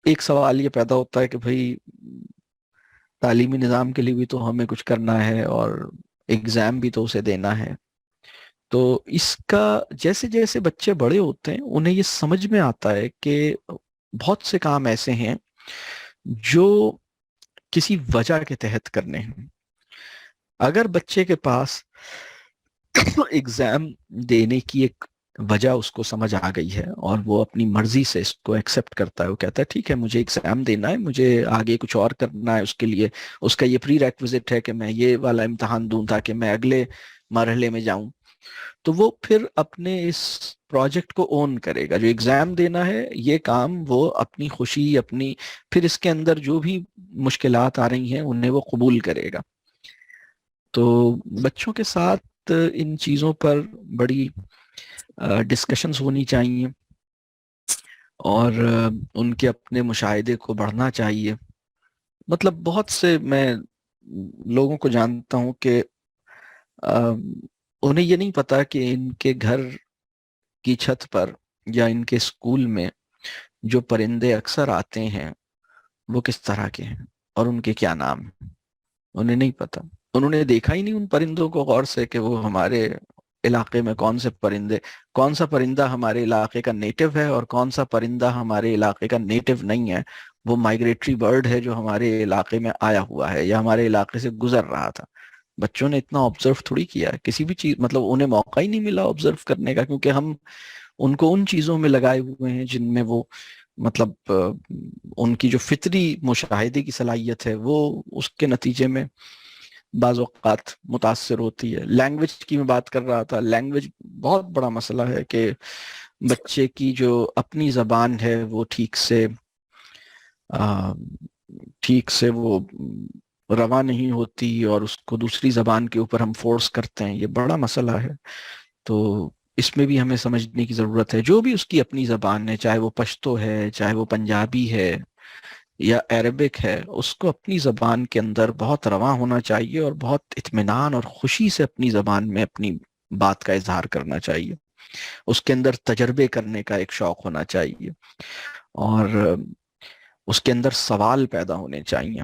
ایک سوال یہ پیدا ہوتا ہے کہ بھائی تعلیمی نظام کے لیے بھی تو ہمیں کچھ کرنا ہے اور ایگزام بھی تو اسے دینا ہے. تو اس کا جیسے جیسے بچے بڑے ہوتے ہیں انہیں یہ سمجھ میں آتا ہے کہ بہت سے کام ایسے ہیں جو کسی وجہ کے تحت کرنے ہیں. اگر بچے کے پاس ایگزام دینے کی ایک وجہ اس کو سمجھ آ گئی ہے اور وہ اپنی مرضی سے اس کو ایکسیپٹ کرتا ہے، وہ کہتا ہے ٹھیک ہے مجھے ایگزام دینا ہے، مجھے آگے کچھ اور کرنا ہے، اس کے لیے اس کا یہ پری ریکوزٹ ہے کہ میں یہ والا امتحان دوں تاکہ میں اگلے مرحلے میں جاؤں. تو وہ پھر اپنے اس پروجیکٹ کو اون کرے گا. جو ایگزام دینا ہے یہ کام وہ اپنی خوشی اپنی، پھر اس کے اندر جو بھی مشکلات آ رہی ہیں انہیں وہ قبول کرے گا. تو بچوں کے ساتھ ان چیزوں پر بڑی ڈسکشنز ہونی چاہیے اور ان کے اپنے مشاہدے کو بڑھنا چاہیے. مطلب بہت سے میں لوگوں کو جانتا ہوں کہ انہیں یہ نہیں پتا کہ ان کے گھر کی چھت پر یا ان کے اسکول میں جو پرندے اکثر آتے ہیں وہ کس طرح کے ہیں اور ان کے کیا نام ہیں. انہیں نہیں پتا. انہوں نے دیکھا ہی نہیں ان پرندوں کو غور سے کہ وہ ہمارے علاقے میں کون سے پرندے، کون سا پرندہ ہمارے علاقے کا نیٹو ہے اور کون سا پرندہ ہمارے علاقے کا نیٹو نہیں ہے. وہ مائگریٹری برڈ ہے جو ہمارے علاقے میں آیا ہوا ہے یا ہمارے علاقے سے گزر رہا تھا. بچوں نے اتنا آبزرو تھوڑی کیا ہے کسی بھی چیز، مطلب انہیں موقع ہی نہیں ملا آبزرو کرنے کا، کیونکہ ہم ان کو ان چیزوں میں لگائے ہوئے ہیں جن میں وہ مطلب ان کی جو فطری مشاہدے کی صلاحیت ہے وہ اس کے نتیجے میں بعض اوقات متاثر ہوتی ہے. لینگویج کی میں بات کر رہا تھا. لینگویج بہت بڑا مسئلہ ہے کہ بچے کی جو اپنی زبان ہے وہ ٹھیک سے وہ رواں نہیں ہوتی اور اس کو دوسری زبان کے اوپر ہم فورس کرتے ہیں. یہ بڑا مسئلہ ہے. تو اس میں بھی ہمیں سمجھنے کی ضرورت ہے. جو بھی اس کی اپنی زبان ہے، چاہے وہ پشتو ہے، چاہے وہ پنجابی ہے یا عربک ہے، اس کو اپنی زبان کے اندر بہت رواں ہونا چاہیے اور بہت اطمینان اور خوشی سے اپنی زبان میں اپنی بات کا اظہار کرنا چاہیے. اس کے اندر تجربے کرنے کا ایک شوق ہونا چاہیے اور اس کے اندر سوال پیدا ہونے چاہیے.